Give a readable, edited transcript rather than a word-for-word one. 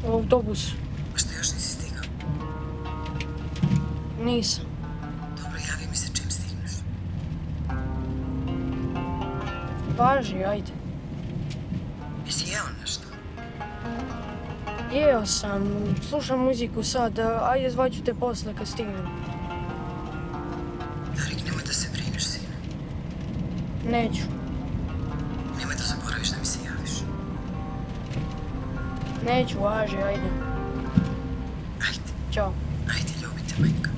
U autobus. A što još nisi stigao? Nisam. Dobro, javi mi se čim stigneš. Važi, ajde. Jesi jeo nešto? Jeo sam, slušam muziku sad, ajde zvaću te posle kad stignem. Darik, nemoj da se brineš, sine. Neću. Nemoj da zaboraviš da mi se javiš. Neću, važi, ajde. Ajde, Ćao. ajde, ljubite, majka.